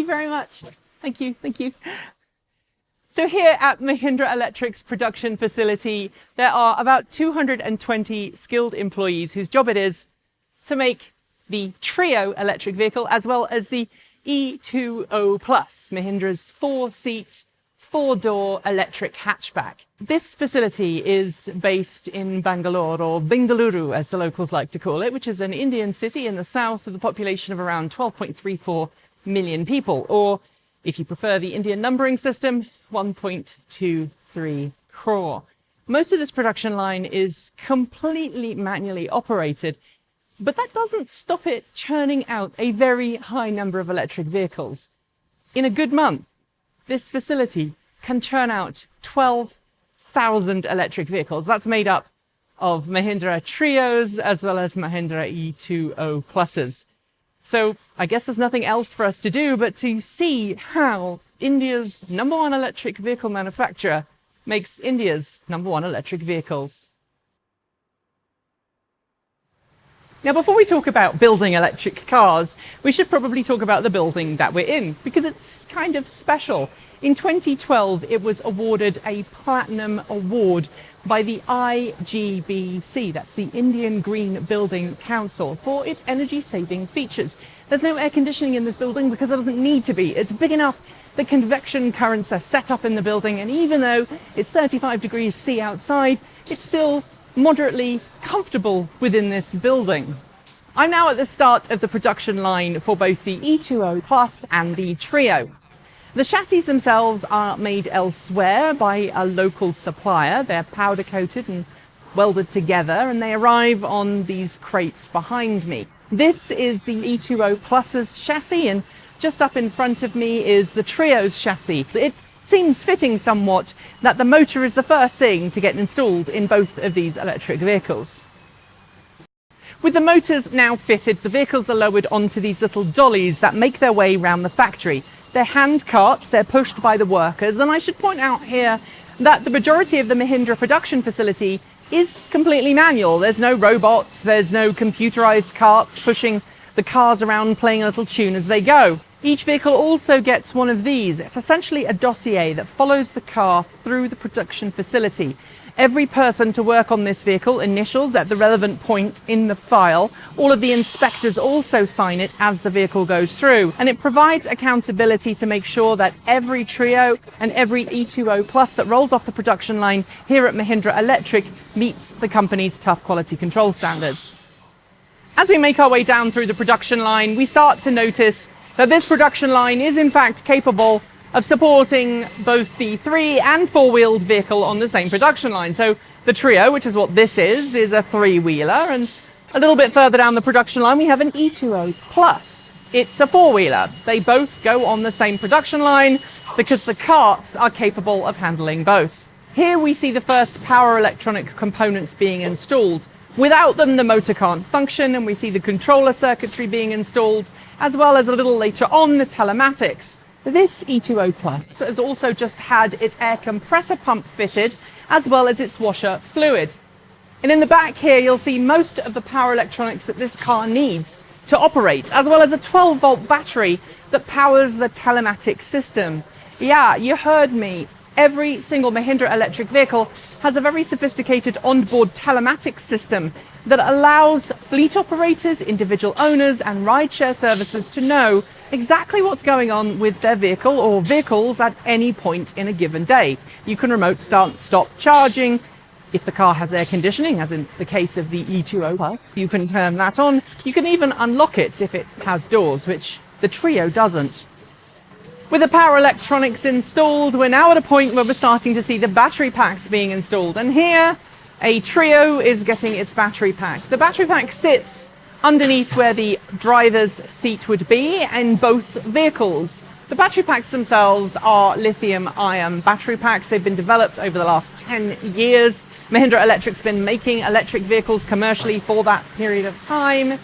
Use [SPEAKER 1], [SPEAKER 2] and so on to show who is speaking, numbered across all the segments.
[SPEAKER 1] you very much. Thank you. Thank you. So here at Mahindra Electric's production facility, there are about 220 skilled employees whose job it is to make the Trio electric vehicle as well as the E20 Plus, Mahindra's 4-seat, 4-door electric hatchback. This facility is based in Bangalore, or Bengaluru as the locals like to call it, which is an Indian city in the south with a population of around 12.34 million people, or if you prefer the Indian numbering system, 1.23 crore. Most of this production line is completely manually operated, but that doesn't stop it churning out a very high number of electric vehicles. In a good month, this facility can churn out 12,000 electric vehicles. That's made up of Mahindra Trios as well as Mahindra E20 Pluses. So I guess there's nothing else for us to do but to see how India's #1 electric vehicle manufacturer makes India's #1 electric vehicles. Now, before we talk about building electric cars, we should probably talk about the building that we're in, because it's kind of special. In 2012, it was awarded a Platinum Award by the IGBC, that's the Indian Green Building Council, for its energy-saving features. There's no air conditioning in this building because there doesn't need to be. It's big enough that convection currents are set up in the building, and even though it's 35 degrees C outside, it's still moderately comfortable within this building. I'm now at the start of the production line for both the E20 Plus and the Trio. The chassis themselves are made elsewhere by a local supplier. They're powder coated and welded together, and they arrive on these crates behind me. This is the E20 Plus's chassis, and just up in front of me is the Trio's chassis. It seems fitting somewhat that the motor is the first thing to get installed in both of these electric vehicles. With the motors now fitted, the vehicles are lowered onto these little dollies that make their way around the factory. They're hand carts, they're pushed by the workers, and I should point out here that the majority of the Mahindra production facility is completely manual. There's no robots, there's no computerized carts pushing the cars around playing a little tune as they go. Each vehicle also gets one of these. It's essentially a dossier that follows the car through the production facility. Every person to work on this vehicle initials at the relevant point in the file. All of the inspectors also sign it as the vehicle goes through, and it provides accountability to make sure that every Trio and every E20 Plus that rolls off the production line here at Mahindra Electric meets the company's tough quality control standards. As we make our way down through the production line, we start to notice that this production line is in fact capable of supporting both the 3- and 4-wheeled vehicle on the same production line. So the Trio, which is what this is a 3-wheeler, and a little bit further down the production line we have an E20 Plus. It's a 4-wheeler. They both go on the same production line because the carts are capable of handling both. Here we see the first power electronic components being installed. Without them, the motor can't function, and we see the controller circuitry being installed, as well as a little later on the telematics. This E20 Plus has also just had its air compressor pump fitted, as well as its washer fluid. And in the back here, you'll see most of the power electronics that this car needs to operate, as well as a 12-volt battery that powers the telematics system. Yeah, you heard me. Every single Mahindra electric vehicle has a very sophisticated onboard telematics system that allows fleet operators, individual owners, and rideshare services to know exactly what's going on with their vehicle or vehicles at any point in a given day. You can remote start, stop charging. If the car has air conditioning, as in the case of the E20 Plus, you can turn that on. You can even unlock it if it has doors, which the Trio doesn't. With the power electronics installed, we're now at a point where we're starting to see the battery packs being installed. And here, a Trio is getting its battery pack. The battery pack sits underneath where the driver's seat would be in both vehicles. The battery packs themselves are lithium-ion battery packs. They've been developed over the last 10 years. Mahindra Electric's been making electric vehicles commercially for that period of time,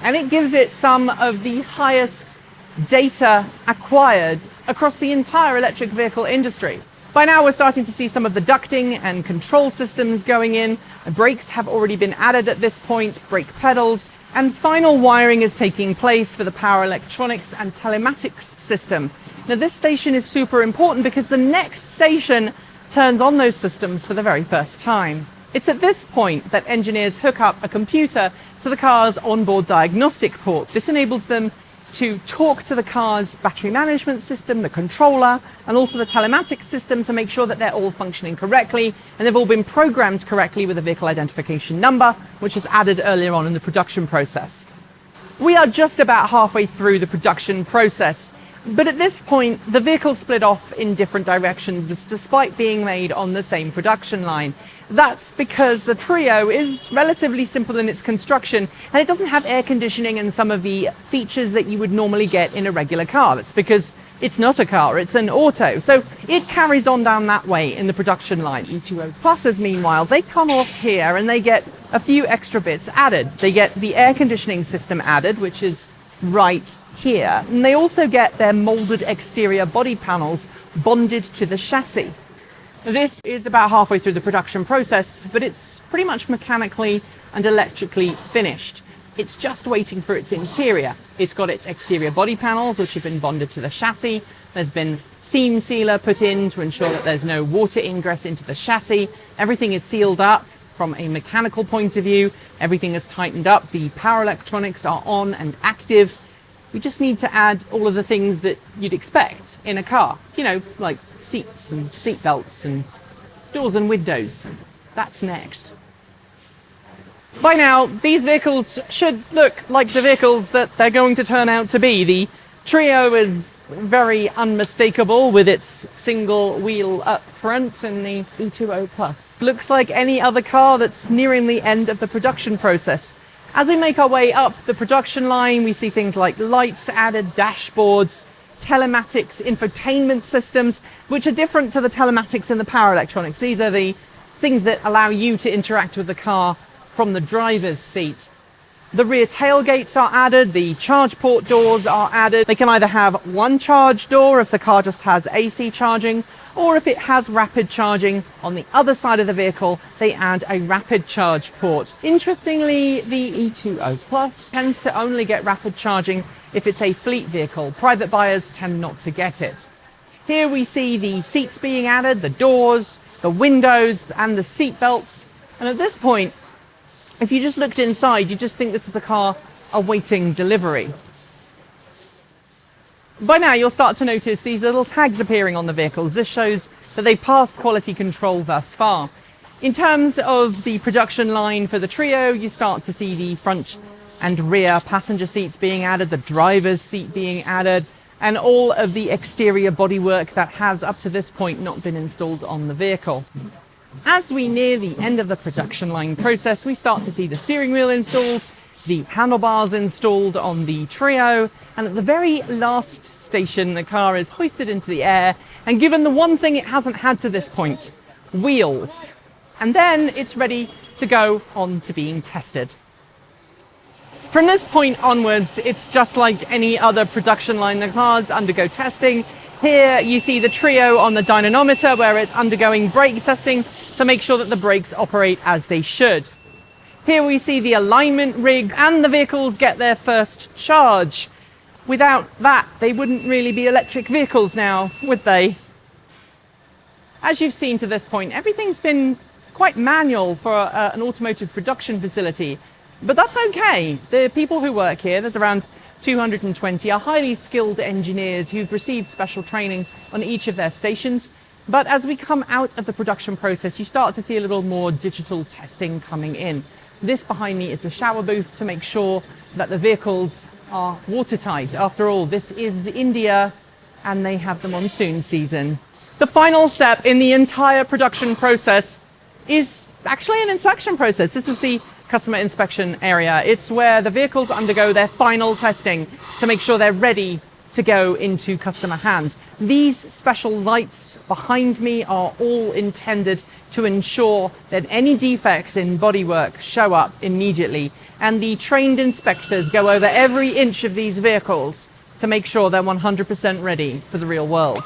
[SPEAKER 1] and it gives it some of the highest data acquired across the entire electric vehicle industry. By now we're starting to see some of the ducting and control systems going in. Brakes have already been added at this point, brake pedals, And final wiring is taking place for the power electronics and telematics system. Now this station is super important because the next station turns on those systems for the very first time. It's at this point that engineers hook up a computer to the car's onboard diagnostic port. This enables them to talk to the car's battery management system, the controller, and also the telematics system to make sure that they're all functioning correctly and they've all been programmed correctly with a vehicle identification number, which is added earlier on in the production process. We are just about halfway through the production process, but at this point, the vehicles split off in different directions despite being made on the same production line. That's because the Trio is relatively simple in its construction and it doesn't have air conditioning and some of the features that you would normally get in a regular car. That's because it's not a car, it's an auto. So it carries on down that way in the production line. E2O Pluses, meanwhile, they come off here and they get a few extra bits added. They get the air conditioning system added, which is right here. And they also get their molded exterior body panels bonded to the chassis. This is about halfway through the production process, but it's pretty much mechanically and electrically finished. It's just waiting for its interior. It's got its exterior body panels, which have been bonded to the chassis. There's been seam sealer put in to ensure that there's no water ingress into the chassis. Everything is sealed up from a mechanical point of view. Everything is tightened up. The power electronics are on and active. We just need to add all of the things that you'd expect in a car. You know, like seats and seat belts and doors and windows. That's next. By now, these vehicles should look like the vehicles that they're going to turn out to be. The Trio is very unmistakable with its single wheel up front, and the E2O Plus looks like any other car that's nearing the end of the production process. As we make our way up the production line, we see things like lights added, dashboards, telematics, infotainment systems, which are different to the telematics and the power electronics. These are the things that allow you to interact with the car from the driver's seat. The rear tailgates are added, the charge port doors are added. They can either have one charge door if the car just has AC charging, or if it has rapid charging on the other side of the vehicle, they add a rapid charge port. Interestingly, the E2O Plus tends to only get rapid charging if it's a fleet vehicle. Private buyers tend not to get it. Here we see the seats being added, the doors, the windows, and the seat belts. And at this point, if you just looked inside, you'd just think this was a car awaiting delivery. By now, you'll start to notice these little tags appearing on the vehicles. This shows that they've passed quality control thus far. In terms of the production line for the Trio, you start to see the front and rear passenger seats being added, the driver's seat being added, and all of the exterior bodywork that has up to this point not been installed on the vehicle. As we near the end of the production line process, we start to see the steering wheel installed, the handlebars installed on the Trio, and at the very last station, the car is hoisted into the air and given the one thing it hasn't had to this point, wheels. And then it's ready to go on to being tested. From this point onwards, it's just like any other production line. The cars undergo testing. Here you see the Trio on the dynamometer where it's undergoing brake testing to make sure that the brakes operate as they should. Here we see the alignment rig and the vehicles get their first charge. Without that, they wouldn't really be electric vehicles now, would they? As you've seen to this point, everything's been quite manual for an automotive production facility. But that's okay. The people who work here, there's around 220, are highly skilled engineers who've received special training on each of their stations. But as we come out of the production process, you start to see a little more digital testing coming in. This behind me is the shower booth to make sure that the vehicles are watertight. After all, this is India and they have the monsoon season. The final step in the entire production process is actually an inspection process. This is the customer inspection area. It's where the vehicles undergo their final testing to make sure they're ready to go into customer hands. These special lights behind me are all intended to ensure that any defects in bodywork show up immediately, and the trained inspectors go over every inch of these vehicles to make sure they're 100% ready for the real world.